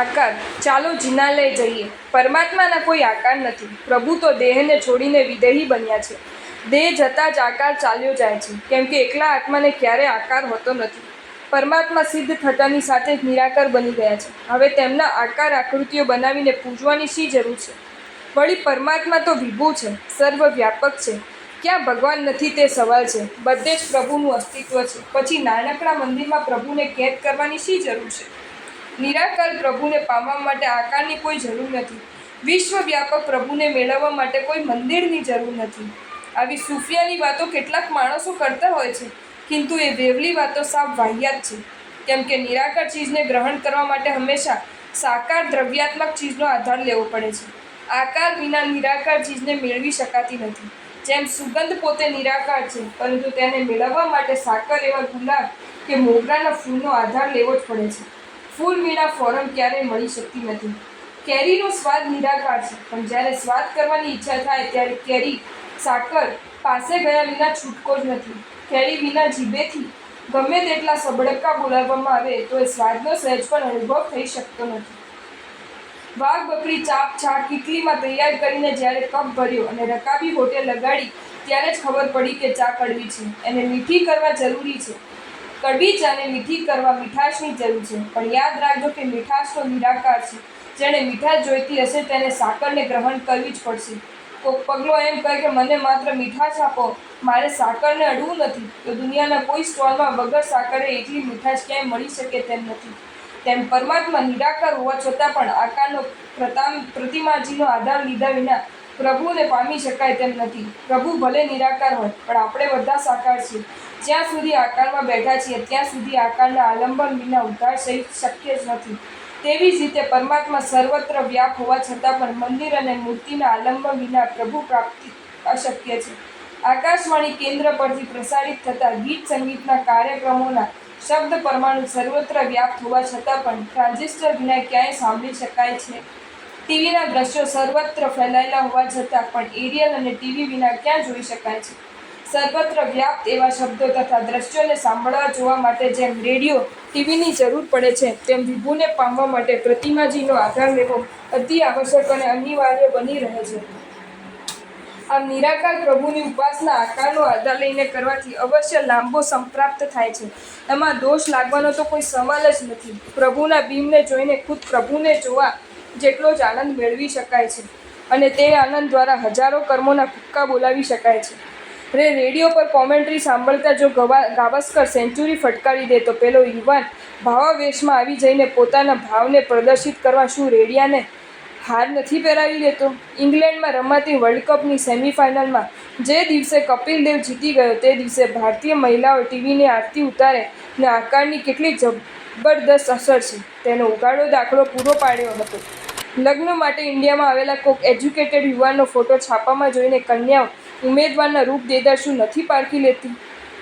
આકાર. ચાલો જિનાલય જઈએ. પરમાત્માના કોઈ આકાર નથી. પ્રભુ તો દેહને છોડીને વિદેહી બન્યા છે. દેહ જતાં જ આકાર ચાલ્યો જાય છે, કેમ કે એકલા આત્માને ક્યારેય આકાર હોતો નથી. પરમાત્મા સિદ્ધ થતાની સાથે જ નિરાકાર બની ગયા છે. હવે તેમના આકાર આકૃતિઓ બનાવીને પૂજવાની શી જરૂર છે? વળી પરમાત્મા તો વિભુ છે, સર્વવ્યાપક છે. ક્યાં ભગવાન નથી તે સવાલ છે. બધે જ પ્રભુનું અસ્તિત્વ છે. પછી નાનકડા મંદિરમાં પ્રભુને કેદ કરવાની શી જરૂર છે? નિરાકાર પ્રભુને પામવા માટે આકારની કોઈ જરૂર નથી. વિશ્વવ્યાપક પ્રભુને મેળવવા માટે કોઈ મંદિરની જરૂર નથી. આવી સૂફિયાની વાતો કેટલાક માણસો કરતા હોય છે, કિંતુ એ વેવલી વાતો સાવ વાહિયાત છે. કેમ કે નિરાકાર ચીજને ગ્રહણ કરવા માટે હંમેશા સાકાર દ્રવ્યાત્મક ચીજનો આધાર લેવો પડે છે. આકાર વિના નિરાકાર ચીજને મેળવી શકાતી નથી. જેમ સુગંધ પોતે નિરાકાર છે, પરંતુ તેને મેળવવા માટે સાકર એવા ગુલાબ કે મોગરાના ફૂલનો આધાર લેવો જ પડે છે. ફૂલ વિના ફોરમ ક્યારેય મળી શકતી નથી. કેરીનો સ્વાદ નિરાકાર છે, પણ જ્યારે સ્વાદ કરવાની ઈચ્છા થાય ત્યારે કેરી સાકર પાસે ગયા વિના છૂટકો જ નથી. કેરી વિના જીભેથી ગમે તેટલા સબડકા બોલાવવામાં આવે તો એ સ્વાદનો સહેજ પણ અનુભવ થઈ શકતો નથી. વાઘ બકરી ચાપ છાક કીટલીમાં તૈયાર કરીને જ્યારે કપ ભર્યો અને રકાબી હોટે લગાડી ત્યારે જ ખબર પડી કે ચા કડવી છે. એને મીઠી કરવા જરૂરી છે. કડવી ચાને મીઠી કરવા મીઠાશની જરૂર છે. પણ યાદ રાખજો કે મીઠાશ તો નિરાકાર છે. જેણે મીઠાશ જોઈતી હશે તેને સાકરને ગ્રહણ કરવી જ પડશે. કોક પગલો એમ કહે કે મને માત્ર મીઠાશ આપો, મારે સાકરને અડવું નથી, તો દુનિયાના કોઈ સ્ટોલમાં વગર સાકરે એટલી મીઠાશ ક્યાંય મળી શકે તેમ નથી. તેમ પરમાત્મા નિરાકાર હોવા છતાં પણ આકારનો પ્રતિમાજીનો આધાર લીધા વિના પ્રભુને પામી શકાય તેમ નથી. પ્રભુ ભલે નિરાકાર હોય, પણ આપણે બધા સાકાર છીએ. જ્યાં સુધી આકારમાં બેઠા છીએ ત્યાં સુધી આકારના આલંબન વિના ઉદ્ધાર શક્ય જ નથી. તેવી જ રીતે પરમાત્મા સર્વત્ર વ્યાપ હોવા છતાં પણ મંદિર અને મૂર્તિના આલંબન વિના પ્રભુ પ્રાપ્તિ અશક્ય છે. આકાશવાણી કેન્દ્ર પરથી પ્રસારિત થતા ગીત સંગીતના કાર્યક્રમોના શબ્દ પરમાણુ સર્વત્ર વ્યાપ્ત હોવા છતાં પણ ટ્રાન્ઝિસ્ટર વિના ક્યાંય સાંભળી શકાય છે. ટીવીના દ્રશ્યો સર્વત્ર ફેલાયેલા હોવા છતાં પણ એરિયલ અને ટીવી વિના ક્યાં જોઈ શકાય છે? સર્વત્ર વ્યાપ્ત એવા શબ્દો તથા દ્રશ્યોને સાંભળવા જોવા માટે જેમ રેડિયો ટીવીની જરૂર પડે છે, તેમ વિભુને પામવા માટે પ્રતિમાજીનો આધાર લેવો અતિ આવશ્યક અને અનિવાર્ય બની રહે છે. આમ નિરાકાર પ્રભુની ઉપાસના આકારનો આધાર લઈને કરવાથી અવશ્ય લાંબો સંપ્રાપ્ત થાય છે. એમાં દોષ લાગવાનો તો કોઈ સવાલ જ નથી. પ્રભુના બીંબને જોઈને ખુદ પ્રભુને જોવા જેટલો જ આનંદ મેળવી શકાય છે, અને તે આનંદ દ્વારા હજારો કર્મોના ભૂક્કા બોલાવી શકાય છે. રેડિયો પર કોમેન્ટ્રી સાંભળતા જો ગાવસ્કર સેન્ચુરી ફટકારી દે તો પેલો યુવાન ભાવાવેશમાં આવી જઈને પોતાના ભાવને પ્રદર્શિત કરવા શું રેડિયાને હાર નથી પહેરાવી દેતો? ઇંગ્લેન્ડમાં રમાતી વર્લ્ડ કપની સેમિફાઇનલમાં જે દિવસે કપિલ દેવ જીતી ગયો તે દિવસે ભારતીય મહિલાઓ ટીવીની આરતી ઉતારે ને આકારની કેટલી જબરદસ્ત અસર છે તેનો ઉઘાડો દાખલો પૂરો પાડ્યો હતો. લગ્ન માટે ઇન્ડિયામાં આવેલા કોક એજ્યુકેટેડ યુવાનનો ફોટો છાપામાં જોઈને કન્યાઓ ઉમેદવારના રૂપ દેદાર શું નથી પારખી લેતી?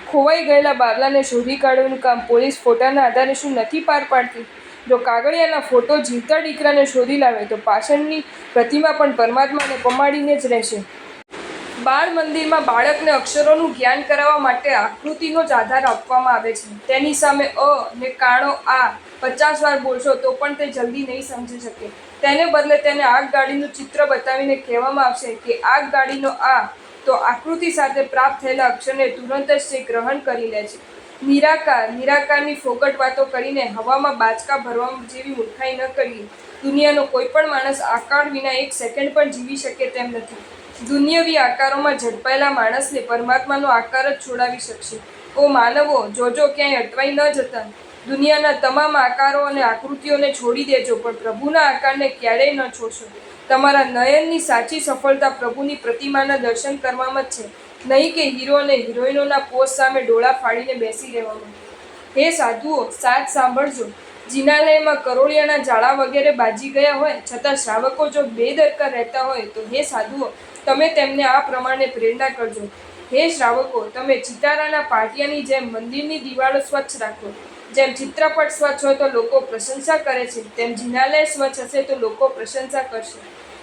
ખોવાઈ ગયેલા બાબલાને શોધી કાઢવાનું કામ પોલીસ ફોટાના આધારે શું નથી પાર પાડતી? જો કાગળિયાના ફોટો જીવતા દીકરાને શોધી લાવે તો પાછળની પ્રતિમા પણ પરમાત્માને પમાડીને જ રહેશે. બાળ મંદિરમાં બાળકને અક્ષરોનું જ્ઞાન કરાવવા માટે આકૃતિનો જ આધાર આપવામાં આવે છે. તેની સામે અ ને કાણો આ 50 વાર બોલશો તો પણ તે જલ્દી નહીં સમજી શકે. તેને બદલે તેને આગગાડીનું ચિત્ર બતાવીને કહેવામાં આવશે કે આગગાડીનો આ, તો આકૃતિ સાથે પ્રાપ્ત થયેલા અક્ષરને તુરંત જ તે ગ્રહણ કરી લે છે. નિરાકારની ફોગટ વાતો કરીને હવામાં બાચકા ભરવા જેવી મૂર્ખાઈ ન કરીએ. દુનિયાનો કોઈ પણ માણસ આકાર વિના એક સેકન્ડ પણ જીવી શકે તેમ નથી. દુન્યવી આકારોમાં ઝડપાયેલા માણસને પરમાત્માનો આકાર જ છોડાવી શકશે. ઓ માનવો, જોજો ક્યાંય અટવાઈ ન જતા. દુનિયાના તમામ આકારો અને આકૃતિઓને છોડી દેજો, પણ પ્રભુના આકારને ક્યારેય ન છોડશો. તમારા નયનની સાચી સફળતા પ્રભુની પ્રતિમાના દર્શન કરવામાં જ છે, નહીં કે હીરો અને હિરોઈનોના પોઝ સામે ડોળા ફાડીને બેસી રહેવામાં. હે સાધુઓ, સાથ સાંભળજો. જિનાલયમાં કરોળિયાના જાળા વગેરે બાજી ગયા હોય છતાં શ્રાવકો જો બેદરકાર રહેતા હોય તો હે સાધુઓ, તમે તેમને આ પ્રમાણે પ્રેરણા કરજો. હે શ્રાવકો, તમે ચિતારાના પાટિયાની જેમ મંદિરની દિવાલો સ્વચ્છ રાખો. જેમ ચિત્રપટ સ્વચ્છ હોય તો લોકો પ્રશંસા કરે છે, તેમ જિનાલય સ્વચ્છ હશે તો લોકો પ્રશંસા કરશે.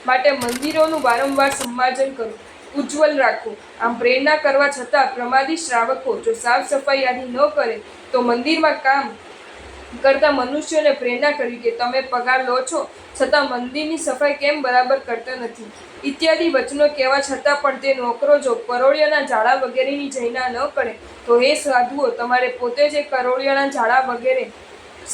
માટે મંદિરોનું વારંવાર સંમાર્જન કરો, ઉજ્જવલ રાખો. આમ પ્રેરણા કરવા છતાં પ્રમાદી શ્રાવકો જો સાફ સફાઈ આદિ ન કરે તો મંદિરમાં કામ કરતા મનુષ્યોને પ્રેરણા કરી કે તમે પગાર લો છો છતાં મંદિરની સફાઈ કેમ બરાબર કરતા નથી ઇત્યાદિ વચનો કહેવા છતાં પણ તે નોકરો જો કરોળિયાના ઝાડા વગેરેની જૈના ન કરે તો હે સાધુઓ તમારે પોતે જ કરોળિયાના ઝાડા વગેરે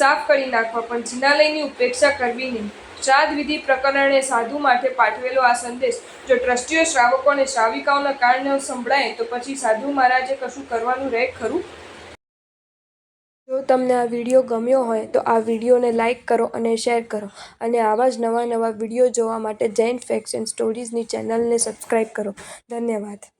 સાફ કરી નાખવા પણ જિનાલયની ઉપેક્ષા કરવી નહીં. શ્રાદ્ધ વિધિ પ્રકરણે સાધુ માટે પાઠવેલો આ સંદેશ જો ટ્રસ્ટીઓ શ્રાવકો અને શ્રાવિકાઓના કારણે સંભળાય તો પછી સાધુ મહારાજે કશું કરવાનું રહે ખરું? જો તમને આ વિડીયો ગમ્યો હોય તો આ વિડીયોને લાઇક કરો અને શેર કરો અને આવા જ નવા વિડીયો જોવા માટે જૈન ફેક્ટ્સ એન્ડ સ્ટોરીઝની ચેનલને સબસ્ક્રાઈબ કરો. ધન્યવાદ.